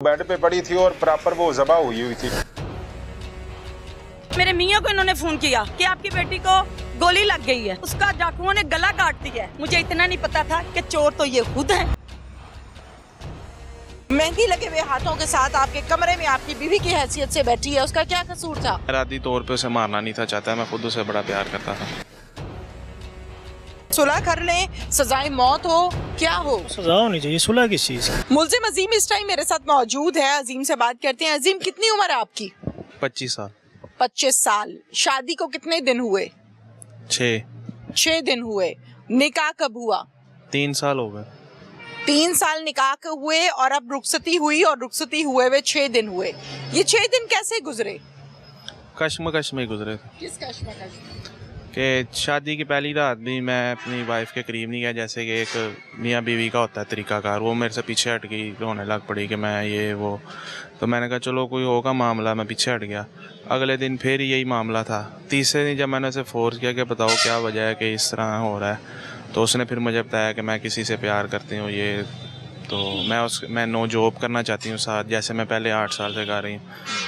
Bed पे पड़ी थी और प्रॉपर वो ज़बह हुई थी। मेरे मियाँ को इन्होंने फोन किया कि आपकी बेटी को गोली लग गई है, उसका डाकुओं ने गला काट दिया है। मुझे इतना नहीं पता था कि चोर तो ये खुद है। मेहंदी लगे हुए हाथों के साथ आपके कमरे में आपकी बीवी की हैसियत से बैठी है, उसका क्या कसूर था? इरादी तौर पे उसे मारना नहीं था चाहता, मैं खुद उसे बड़ा प्यार करता था। सुलह कर लें, सजाए मौत हो, क्या हो? सजा होनी चाहिए, सुलह किस चीज की? मुल्जिम अजीम इस टाइम मेरे साथ मौजूद है। अजीम से बात करते हैं। अजीम, कितनी उम्र है आपकी? 25 साल। 25 साल। शादी को कितने दिन हुए? 6 दिन हुए। निकाह कब हुआ? 3 साल हो गए। 3 साल निकाह के हुए और अब रुखसती हुई, और रुखसती हुए हुए 6 दिन हुए। ये 6 दिन कैसे गुजरे? कश्मकश में गुजरे थे किस कश्मकश में? कि शादी की पहली रात भी मैं अपनी वाइफ के करीब नहीं गया, जैसे कि एक मियाँ बीवी का होता है तरीकाकार। वो मेरे से पीछे हट गई, रोने लग पड़ी कि मैं ये वो। तो मैंने कहा चलो कोई होगा मामला, मैं पीछे हट गया। अगले दिन फिर यही मामला था। तीसरे दिन जब मैंने उसे फोर्स किया कि बताओ क्या वजह है कि इस तरह हो रहा है, तो उसने फिर मुझे बताया कि मैं किसी से प्यार करती हूँ ये, तो मैं नो जॉब करना चाहती हूँ साथ, जैसे मैं पहले 8 साल से कर रही हूँ।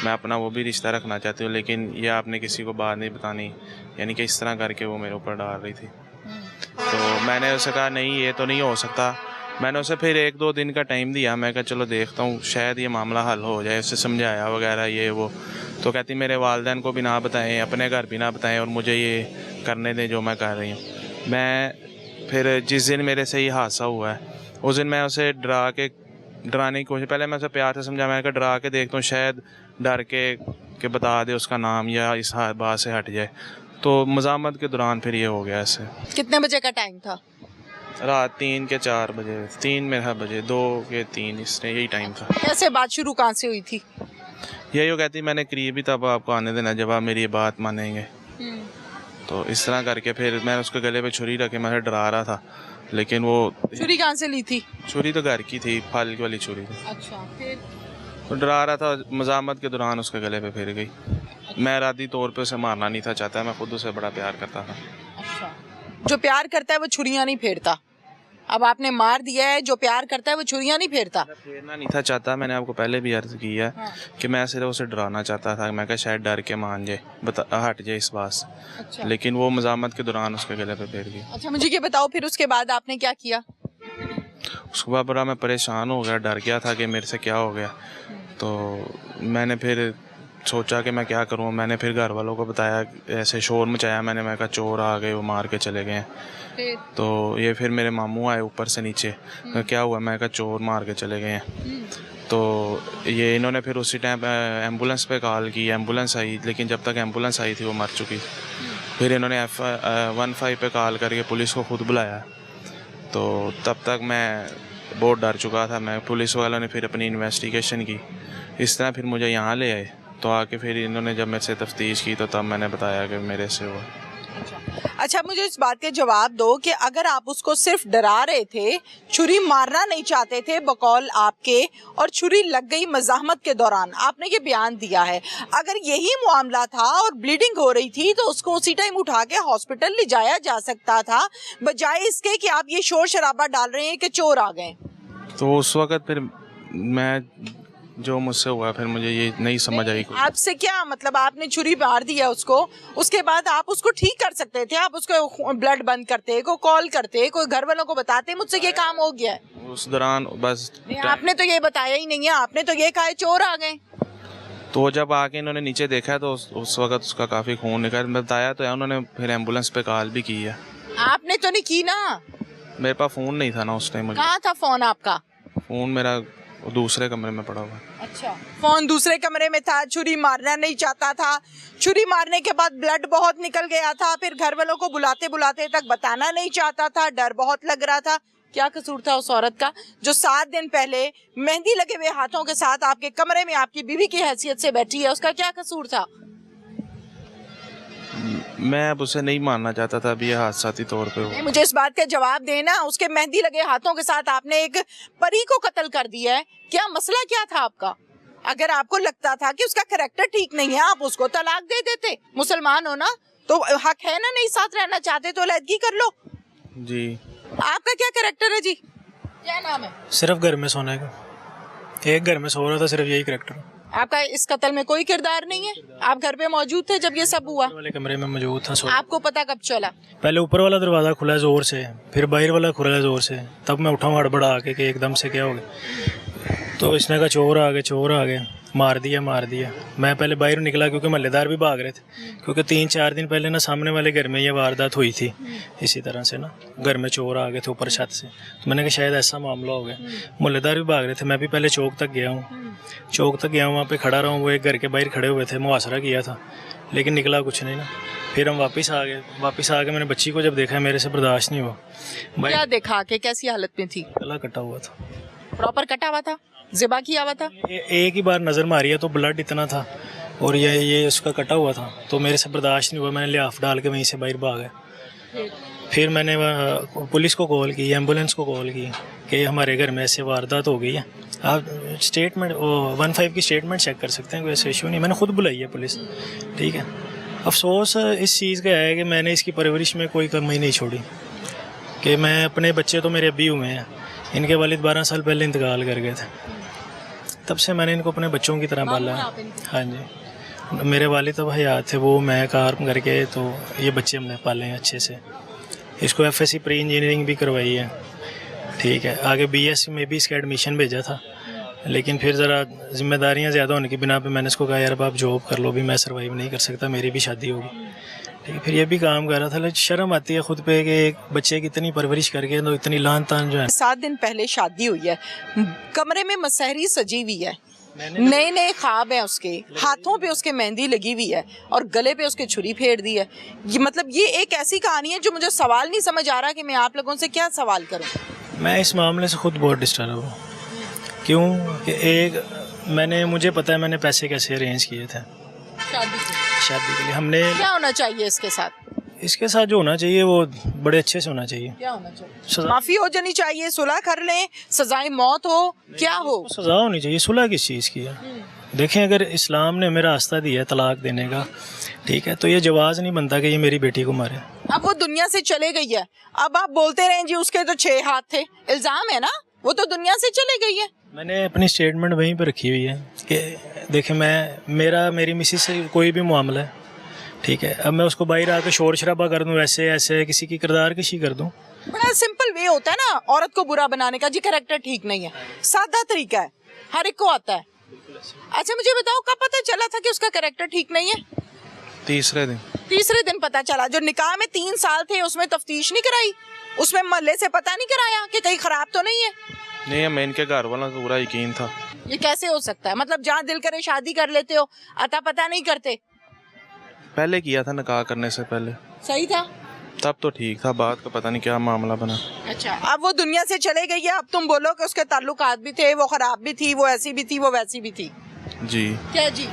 मैं अपना वो भी रिश्ता रखना चाहती हूँ, लेकिन ये आपने किसी को बात नहीं बतानी, यानी कि इस तरह करके वो मेरे ऊपर डाल रही थी। तो मैंने उसे कहा नहीं ये तो नहीं हो सकता। मैंने उसे फिर 1-2 दिन का टाइम दिया। मैं कहा चलो देखता हूँ शायद ये मामला हल हो जाए। उसे समझाया वगैरह ये वो, तो कहती मेरे वालिदैन को भी ना बताएं, अपने घर भी ना बताएं, और मुझे ये करने दें जो मैं कर रही हूँ। मैं फिर जिस दिन मेरे से ये हादसा हुआ है उस दिन मैं उसे डराने की कोशिश, पहले मैं उसे प्यार से समझा, मैंने कहा डरा के देखता हूँ शायद डर के बता दे उसका नाम या इस बात से हट जाए। तो मज़ामत के दौरान फिर ये हो गया ऐसे। कितने बजे का टाइम था? रात 3 के 4 बजे, 3 मेरा बजे, 2 के 3, इसने यही टाइम था। कैसे बात शुरू कहाँ से हुई थी? यही वो कहती मैंने करीब ही तब आपको आने देना जब आप मेरी ये बात मानेंगे। तो इस तरह करके फिर मैं उसके गले पे छुरी रखे, मैं डरा रहा था, लेकिन वो छुरी कहाँ से ली थी? छुरी तो घर की थी, फल वाली छुरी थी। अच्छा, फिर? तो डरा रहा था, मज़ामत के दौरान उसके गले पे फिर गई। मैं इरादी तौर पे उसे मारना नहीं था चाहता, मैं खुद उसे बड़ा प्यार करता था। अच्छा, जो प्यार करता है वो छुरियां नहीं फेरता। अब आपने मार दिया है, जो प्यार करता है वो छुरियां नहीं फेरता। फेरना नहीं था चाहता, मैंने आपको पहले भी अर्ज की है कि मैं सिर्फ उसे डराना चाहता था। मैं कहा शायद डर के मान जाए, हट जाए इस बात से। अच्छा। लेकिन वो मज़ामत के दौरान उसके गले पे फेर गई। अच्छा, मुझे ये बताओ फिर उसके बाद आपने क्या किया? उसके बाद बड़ा मैं परेशान हो गया, डर गया था कि मेरे से क्या हो गया। तो मैंने फिर सोचा कि मैं क्या करूँ। मैंने फिर घर वालों को बताया, ऐसे शोर मचाया मैंने। मैं कहा चोर आ गए, वो मार के चले गए। तो ये फिर मेरे मामू आए ऊपर से नीचे, क्या हुआ? मैं कहा चोर मार के चले गए हैं। तो ये इन्होंने फिर उसी टाइम एम्बुलेंस पे कॉल की, एम्बुलेंस आई, लेकिन जब तक एम्बुलेंस आई थी वो मर चुकी। फिर इन्होंने 15 पे कॉल करके पुलिस को खुद बुलाया। तो तब तक मैं बहुत डर चुका था। मैं पुलिस वालों ने फिर अपनी इन्वेस्टिगेशन की, इस तरह फिर मुझे यहाँ ले आए। तो आके फिर इन्होंने जब मेरे से तफ्तीश की तो तब मैंने बताया कि मेरे से हुआ। अच्छा, मुझे इस बात के जवाब दो कि अगर आप उसको सिर्फ डरा रहे थे, छुरी मारना नहीं चाहते थे बकौल आपके, और छुरी लग गई मज़ाहमत के दौरान, आपने ये बयान दिया है, अगर यही मामला था और ब्लीडिंग हो रही थी तो उसको उसी टाइम उठा के हॉस्पिटल ले जाया जा सकता था, बजाय इसके कि आप ये शोर शराबा डाल रहे हैं कि चोर आ गए। तो उस वक़्त फिर मैं जो मुझसे हुआ फिर मुझे ये नहीं समझ आई। आपसे क्या मतलब, आपने छुरी मार दिया उसको, उसके बाद आप उसको ठीक कर सकते थे, आप उसको ब्लड बंद करते, कोई कॉल करते, कोई घर वालों को बताते, मुझसे ये काम हो गया है। उस दौरान बस आपने तो ये बताया ही नहीं है, आपने तो ये कहा चोर आ गए। तो जब आके इन्होंने नीचे देखा तो उस वक़्त उसका काफ़ी खून निकला। बताया तो है उन्होंने, फिर एम्बुलेंस पे कॉल भी की है। आपने तो नहीं की ना? मेरे पास फ़ोन नहीं था ना उस टाइम। मुझे कहाँ था फोन आपका? फ़ोन मेरा दूसरे कमरे में पड़ा हुआ। अच्छा, फोन दूसरे कमरे में था, छुरी मारना नहीं चाहता था, छुरी मारने के बाद ब्लड बहुत निकल गया था, फिर घर वालों को बुलाते बुलाते तक बताना नहीं चाहता था, डर बहुत लग रहा था। क्या कसूर था उस औरत का जो 7 दिन पहले मेहंदी लगे हुए हाथों के साथ आपके कमरे में आपकी बीवी की हैसियत से बैठी है? उसका क्या कसूर था? मैं अब उसे नहीं मानना चाहता था, अभी ये हादसाती तौर पे हुआ। मुझे इस बात का जवाब देना, उसके मेहंदी लगे हाथों के साथ आपने एक परी को कत्ल कर दिया है, क्या मसला क्या था आपका? अगर आपको लगता था कि उसका कैरेक्टर ठीक नहीं है, आप उसको तलाक दे देते। मुसलमान हो ना, तो हक है ना, नहीं साथ रहना चाहते तो अलहदगी कर लो। जी। आपका क्या कैरेक्टर है जी? क्या नाम है? सिर्फ घर में सोने का। एक घर में सो रहा था, सिर्फ यही करैक्टर। आपका इस कत्ल में कोई किरदार नहीं है? आप घर पे मौजूद थे जब ये सब हुआ? वाले कमरे में मौजूद था। आपको पता कब चला? पहले ऊपर वाला दरवाज़ा खुला जोर से, फिर बाहर वाला खुला जोर से, तब मैं उठा हूँ हड़बड़ा आके कि एकदम से क्या हो गया। तो इसने कहा चोर आ गए, चोर आ गए, मार दिया मार दिया। मैं पहले बाहर निकला क्योंकि महल्लेदार भी भाग रहे थे, क्योंकि 3-4 दिन पहले ना सामने वाले घर में ये वारदात हुई थी इसी तरह से ना, घर में चोर आ गए थे ऊपर छत से। तो मैंने कहा शायद ऐसा मामला हो गया। महल्लेदार भी भाग रहे थे, मैं भी पहले चौक तक गया हूँ, वहाँ पे खड़ा रहा हूँ। वो एक घर के बाहर खड़े हुए थे, मुआसरा किया था, लेकिन निकला कुछ नहीं ना। फिर हम वापस आ गए। मैंने बच्ची को जब देखा, मेरे से बर्दाश्त नहीं हुआ। क्या देखा कि कैसी हालत में थी? गला कटा हुआ था, प्रॉपर कटा हुआ था, ज़िबा किया हुआ था। एक ही बार नज़र मारी है तो ब्लड इतना था, और ये उसका कटा हुआ था, तो मेरे से बर्दाश्त नहीं हुआ। मैंने लिहाफ डाल के वहीं से बाहर भाग गया। फिर मैंने पुलिस को कॉल की, एम्बुलेंस को कॉल की कि हमारे घर में ऐसे वारदात हो गई है। आप स्टेटमेंट 15 की स्टेटमेंट चेक कर सकते हैं, कोई ऐसा इशू नहीं। मैंने खुद बुलाई है पुलिस, ठीक है। अफसोस इस चीज़ का है कि मैंने इसकी परवरिश में कोई कमी नहीं छोड़ी, कि मैं अपने बच्चे तो मेरे अभी हुए हैं, इनके वालिद 12 साल पहले इंतकाल कर गए थे, तब से मैंने इनको अपने बच्चों की तरह पाला है। हाँ जी, मेरे वालिद अब हयात थे, वो मैं कार करके, तो ये बच्चे हमने पाले हैं अच्छे से। इसको FSC प्री इंजीनियरिंग भी करवाई है, ठीक है। आगे BSc में भी इसका एडमिशन भेजा था, लेकिन फिर ज़रा जिम्मेदारियां ज़्यादा होने की बिना पे मैंने इसको कहा यार अब आप जॉब कर लो, भी मैं सर्वाइव नहीं कर सकता, मेरी भी शादी होगी, ठीक है। फिर ये भी काम कर रहा था, लेकिन शर्म आती है खुद पे कि एक बच्चे की इतनी परवरिश करके तो इतनी लान तान जो है। 7 दिन पहले शादी हुई है, कमरे में मसहरी सजी हुई है, नए नए ख्वाब हैं उसके, हाथों पे उसके मेहंदी लगी हुई है और गले पे उसके छुरी फेर दी है। ये मतलब ये एक ऐसी कहानी है जो मुझे सवाल नहीं समझ आ रहा कि मैं आप लोगों से क्या सवाल करूं। मैं इस मामले से खुद बहुत डिस्टर्ब हूँ। क्यों कि मुझे पता है मैंने पैसे कैसे अरेंज किए थे शादी के लिए। हमने क्या होना चाहिए इसके साथ जो होना चाहिए वो बड़े अच्छे से होना चाहिए। क्या होना चाहिए? माफी हो जानी चाहिए, सुलह कर लें, सजाए मौत हो, क्या हो? सजा होनी चाहिए। सुलह किस चीज़ की है? देखें, अगर इस्लाम ने मेरा रास्ता दिया है तलाक देने का, ठीक है, तो ये जवाज़ नहीं बनता कि ये मेरी बेटी को मारे। अब वो दुनिया से चले गई है, अब आप बोलते रहें जी उसके तो 6 हाथ थे, इल्ज़ाम है ना, वो तो दुनिया से चले गई है। मैंने अपनी स्टेटमेंट वहीं पर रखी हुई है कि देखें, मेरी मिसिस से कोई भी मामला है, ठीक है, अब मैं उसको बाहर आके शोर शराबा कर दूं, ऐसे किसी की किरदार कशी कर दूं। बड़ा सिंपल वे होता है ना औरत को बुरा बनाने का, जी कैरेक्टर ठीक नहीं है, सादा तरीका है, हर एक को आता है। अच्छा मुझे बताओ, कब पता चला था कि उसका कैरेक्टर ठीक नहीं है? तीसरे दिन पता चला। जो निकाह में 3 साल थे उसमें तफ्तीश नहीं कराई, उसमें मोहल्ले से पता नहीं कराया कि कहीं खराब तो नहीं है? नहीं, मैं इनके घर वालों को पूरा यकीन था। ये कैसे हो सकता है? मतलब जहाँ दिल करे शादी कर लेते हो, अता पता नहीं करते? पहले किया था निकाह करने से पहले, सही था तब तो ठीक था, बात का पता नहीं क्या मामला बना। अच्छा, अब वो दुनिया से चले गई है, अब तुम बोलो कि उसके ताल्लुकात भी थे, वो खराब भी थी, वो ऐसी भी थी, वो वैसी भी थी। जी क्या जी?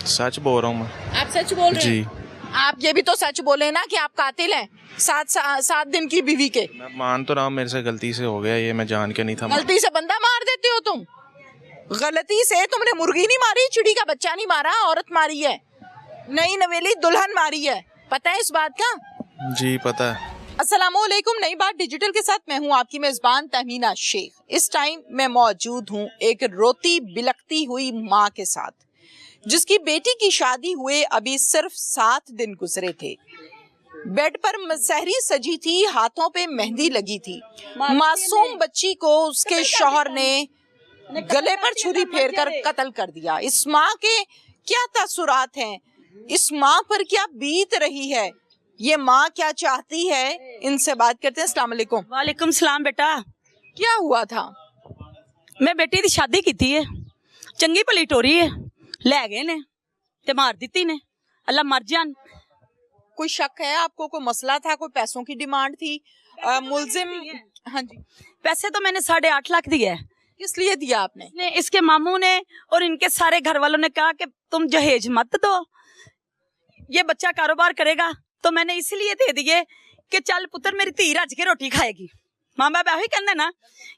सच बोल रहा हूँ मैं। आप सच बोल रहे हैं? आप ये भी तो सच बोले ना कि आप कातिल हैं 7 दिन की बीवी के। मैं मान तो रहा हूँ मेरे से गलती से हो गया, ये मैं जान के नहीं था। गलती से बंदा मार देते हो तुम? गलती से तुमने मुर्गी नहीं मारी, चिड़ी का बच्चा नहीं मारा, औरत मारी है, नई नवेली दुल्हन मारी है, पता है इस बात का? जी पता है। अस्सलामुअलैकुम, नई बात डिजिटल के साथ मैं हूँ आपकी मेजबान तहमीना शेख। इस टाइम मैं मौजूद हूँ एक रोती बिलखती हुई माँ के साथ, जिसकी बेटी की शादी हुए अभी सिर्फ 7 दिन गुजरे थे। बेड पर मसहरी सजी थी, हाथों पे मेहंदी लगी थी। मासूम बच्ची को उसके शौहर ने गले पर छुरी फेरकर कत्ल कर दिया। इस माँ के क्या तासुरात हैं, इस माँ पर क्या बीत रही है, ये माँ क्या चाहती है, इनसे बात करते हैं। अस्सलाम वालेकुम। वालेकुम सलाम। बेटा क्या हुआ था? मैं बेटी की शादी की थी, चंगी भली टोरी है, ले गए ने ते मार दी ने, अल्लाह मर जान। कोई शक है आपको? कोई मसला था? कोई पैसों की डिमांड थी? मुलजिम? हाँ जी। पैसे तो मैंने 8.5 लाख दिए है। किस लिए दिया आपने? इसके मामू ने और इनके सारे घर वालों ने कहा कि तुम जहेज मत दो, ये बच्चा कारोबार करेगा, तो मैंने इसलिए दे दिए कि चल पुत्र मेरी धी रज के रोटी खाएगी। माँ बाप यही कहते ना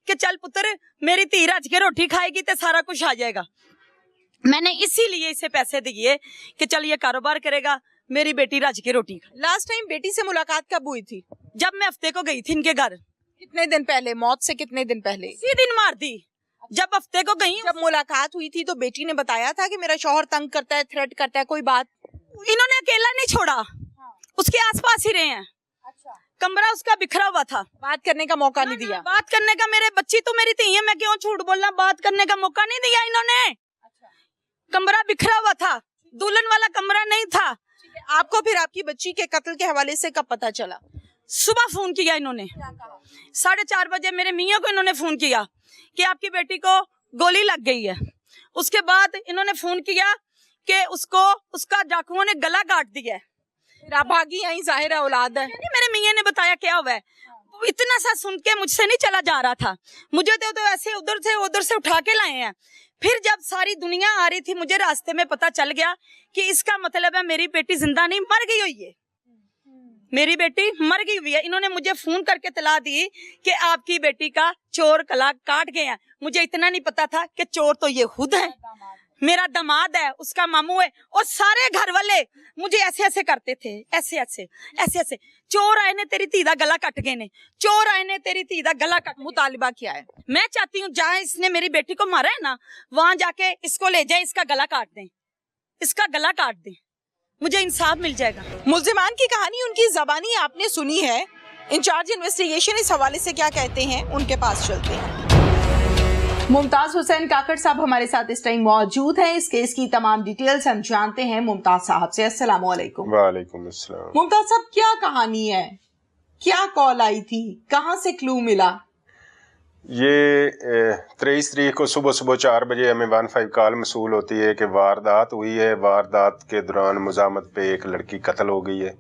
कि चल पुत्र मेरी धी रज के रोटी खाएगी तो सारा कुछ आ जाएगा। मैंने इसीलिए इसे पैसे दिए कि चल ये कारोबार करेगा, मेरी बेटी रज के रोटी खाए। लास्ट टाइम बेटी से मुलाकात कब हुई थी? जब मैं हफ्ते को गई थी इनके घर। कितने दिन पहले? मौत से कितने दिन पहले? इसी दिन मार दी। जब हफ्ते को गई, जब मुलाकात हुई थी तो बेटी ने बताया था कि मेरा शौहर तंग करता है, थ्रेट करता है, कोई बात? इन्होंने अकेला नहीं छोड़ा, उसके आसपास ही रहे हैं। कमरा उसका बिखरा हुआ था, बात करने का मौका नहीं दिया? बात करने का, मेरे बच्ची तो मेरी थी है, मैं क्यों झूठ बोलना, बात करने का मौका नहीं दिया इन्होंने। कमरा बिखरा हुआ था, दुल्हन वाला कमरा नहीं था। आपको फिर आपकी बच्ची के कत्ल के हवाले से कब पता चला? सुबह फोन किया इन्होंने, 4:30 बजे मेरे मियाँ को इन्होंने फोन किया कि आपकी बेटी को गोली लग गई है। उसके बाद इन्होंने फोन किया कि उसका डाकुओं ने गला काट दिया है। आप भागी यहीं, जाहिर है औलाद है। नहीं, मेरे मियाँ ने बताया क्या हुआ है। इतना सा सुन के मुझसे नहीं चला जा रहा था, मुझे तो ऐसे उधर से उठा के लाए हैं। फिर जब सारी दुनिया आ रही थी, मुझे रास्ते में पता चल गया कि इसका मतलब है मेरी बेटी जिंदा नहीं, मर गई हुई है, मेरी बेटी मर गई हुई है। इन्होंने मुझे फोन करके तला दी कि आपकी बेटी का चोर गला काट गए हैं। मुझे इतना नहीं पता था कि चोर तो ये खुद है, मेरा दामाद है, उसका मामू है, और सारे घर वाले मुझे ऐसे ऐसे करते थे, ऐसे ऐसे। चोर आए ने तेरी धी दा गला कट गए ने, चोर आए ने तेरी धी दा गला कट। मुतालिबा क्या है? मैं चाहती हूँ जहाँ इसने मेरी बेटी को मारा है ना, वहां जाके इसको ले जाए, इसका गला काट दें, इसका गला काट दें, मुझे इंसाफ मिल जाएगा। मुल्जिमान की कहानी उनकी ज़बानी आपने सुनी है। इंचार्ज इन्वेस्टिगेशन इस हवाले से क्या कहते हैं, उनके पास चलते हैं। मुमताज हुसैन काकड़ साहब हमारे साथ इस टाइम मौजूद हैं। इस केस की तमाम डिटेल्स हम जानते हैं मुमताज साहब से। अस्सलाम वालेकुम। वालेकुम अस्सलाम। मुमताज साहब, क्या कहानी है, क्या कॉल आई थी, कहाँ से क्लू मिला? ये 23 तारीख को सुबह 4 बजे हमें 15 कॉल मसूल होती है कि वारदात हुई है। वारदात के दौरान मुजामत पे एक लड़की कत्ल हो गई है।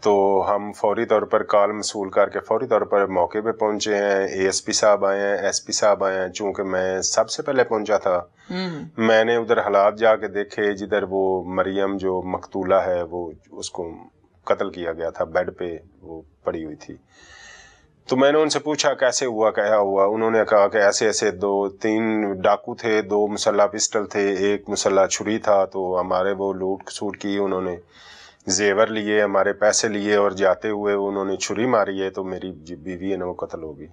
तो हम फौरी तौर पर कॉल मसूल करके फौरी तौर पर मौके पे पहुंचे हैं। एएसपी साहब आए हैं, एसपी साहब आए हैं। चूँकि मैं सबसे पहले पहुंचा था, मैंने उधर हालात जाके देखे जिधर वो मरियम जो मकतूला है वो उसको कत्ल किया गया था, बेड पे वो पड़ी हुई थी। तो मैंने उनसे पूछा कैसे हुआ, क्या हुआ। उन्होंने कहा कि ऐसे ऐसे 2-3 डाकू थे, 2 मुसल्ला पिस्टल थे, 1 मुसल्ला छुरी था। तो हमारे वो लूट सूट की, उन्होंने जेवर लिए, हमारे पैसे लिए और जाते हुए उन्होंने छुरी मारी है। तो मेरी बीवी है ना वो कत्ल हो गई।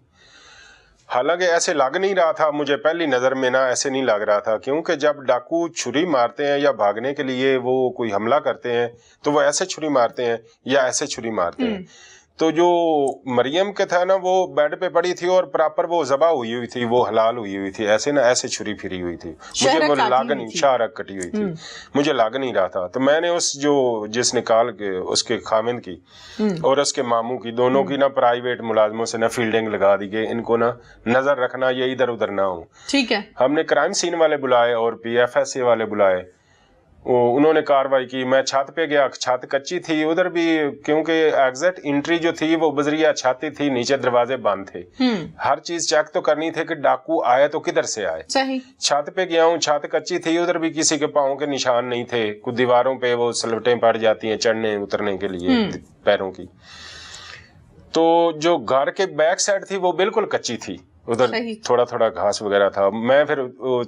हालांकि ऐसे लग नहीं रहा था मुझे, पहली नज़र में ना ऐसे नहीं लग रहा था, क्योंकि जब डाकू छुरी मारते हैं या भागने के लिए वो कोई हमला करते हैं तो वो ऐसे छुरी मारते हैं या ऐसे छुरी मारते हैं। तो जो मरियम के था ना वो बेड पे पड़ी थी और प्रॉपर वो ज़बा हुई थी, वो हलाल हुई थी, ऐसे ना ऐसे छुरी फिरी हुई थी। मुझे वो लाग नहीं, शारक कटी हुई थी, मुझे लाग नहीं रहा था। तो मैंने उस जो जिसने कॉल के उसके खामिन की और उसके मामू की, दोनों की ना प्राइवेट मुलाजमों से ना फील्डिंग लगा दी गई, इनको ना नजर रखना, ये इधर उधर ना हो। ठीक है। हमने क्राइम सीन वाले बुलाए और PFSA वाले बुलाए, उन्होंने कार्रवाई की। मैं छत पे गया, छत कच्ची थी उधर भी, क्योंकि एग्जैक्ट एंट्री जो थी वो बजरिया छाती थी, नीचे दरवाजे बंद थे। हर चीज चेक तो करनी थी कि डाकू आए तो किधर से आए। सही। छत पे गया हूँ, छत कच्ची थी, उधर भी किसी के पाँव के निशान नहीं थे। कुछ दीवारों पे वो सलवटें पड़ जाती हैं चढ़ने उतरने के लिए पैरों की। तो जो घर के बैक साइड थी वो बिल्कुल कच्ची थी, उधर थोड़ा थोड़ा घास वगैरह था। मैं फिर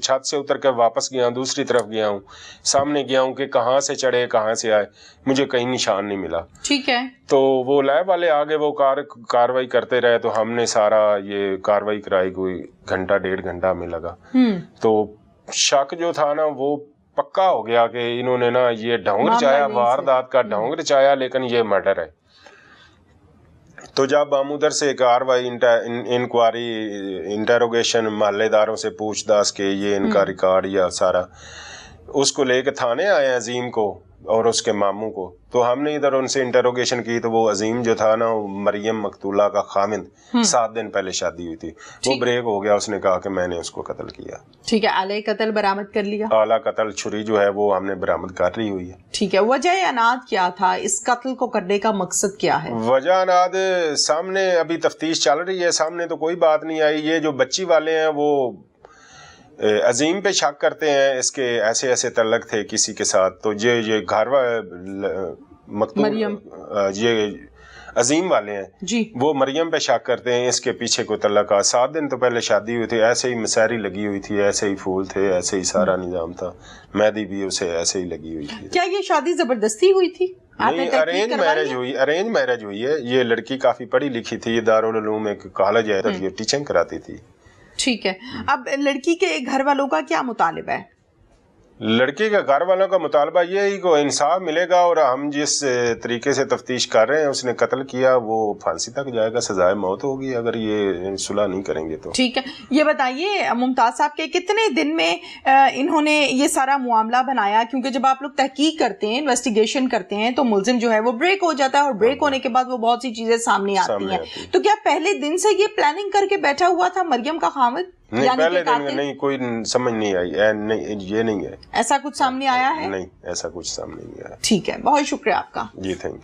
छत से उतर कर वापस गया, दूसरी तरफ गया हूँ, सामने गया हूँ कि कहाँ से चढ़े कहाँ से आए, मुझे कहीं निशान नहीं मिला। ठीक है। तो वो लैब वाले आगे वो कार्रवाई करते रहे, तो हमने सारा ये कार्रवाई कराई, कोई 1-1.5 घंटा में लगा। तो शक जो था ना वो पक्का हो गया कि इन्होंने ना ये ढोंग रचाया, वारदात का ढोंग रचाया, लेकिन ये मर्डर है। तो जब हम उधर से कार्रवाई इंक्वायरी इंटेरोगेशन मोहल्लेदारों से पूछताछ के ये इनका रिकॉर्ड या सारा उसको लेके थाने आए अजीम को और उसके मामू को। तो हमने इधर उनसे इंटेरोगेशन की, तो वो अजीम जो था ना मरियम मकतूला का खामिंद, 7 दिन पहले शादी हुई थी, वो ब्रेक हो गया। उसने कहा कि मैंने उसको कत्ल किया। ठीक है। आला कत्ल बरामद कर लिया? आला कत्ल छुरी जो है वो हमने बरामद कर ली हुई है। ठीक है। वजह अनाद क्या था, इस कत्ल को करने का मकसद क्या है? वजह अनाद सामने अभी तफ्तीश चल रही है, सामने तो कोई बात नहीं आई। ये जो बच्ची वाले हैं वो अजीम पे शक करते हैं, इसके ऐसे ऐसे तल्लक थे किसी के साथ। तो ये घर मरियम ये अजीम वाले हैं जी, वो मरियम पे शक करते हैं, इसके पीछे को तल्लक आ। 7 दिन तो पहले शादी हुई थी, ऐसे ही मसारी लगी हुई थी, ऐसे ही फूल थे, ऐसे ही सारा निजाम था, मेहंदी भी उसे ऐसे ही लगी हुई थी। क्या ये शादी जबरदस्ती हुई थी? नहीं, अरेंज मैरिज हुई है। ये लड़की काफी पढ़ी लिखी थी, दारुल उलूम एक कॉलेज है, ये टीचिंग कराती थी। ठीक है, अब लड़की के घर वालों का क्या मुतालिबा है? लड़की के घर वालों का मुतालबा ये है कि इंसाफ मिलेगा, और हम जिस तरीके से तफ्तीश कर रहे हैं, उसने कत्ल किया, वो फांसी तक जाएगा, सजाए मौत होगी अगर ये सुलह नहीं करेंगे तो। ठीक है, ये बताइए मुमताज साहब के कितने दिन में इन्होंने ये सारा मामला बनाया? क्योंकि जब आप लोग तहकीक करते हैं, इन्वेस्टिगेशन करते हैं, तो मुलजिम जो है वो ब्रेक हो जाता है, और ब्रेक होने के बाद वो बहुत सी चीजें सामने आती हैं। तो क्या पहले दिन से ये प्लानिंग करके बैठा हुआ था मरियम का खामिद? नहीं, पहले दिन नहीं, कोई समझ नहीं आई, नहीं, ये नहीं है। ऐसा कुछ सामने आया है? नहीं, ऐसा कुछ सामने नहीं आया। ठीक है, बहुत शुक्रिया आपका जी, थैंक यू।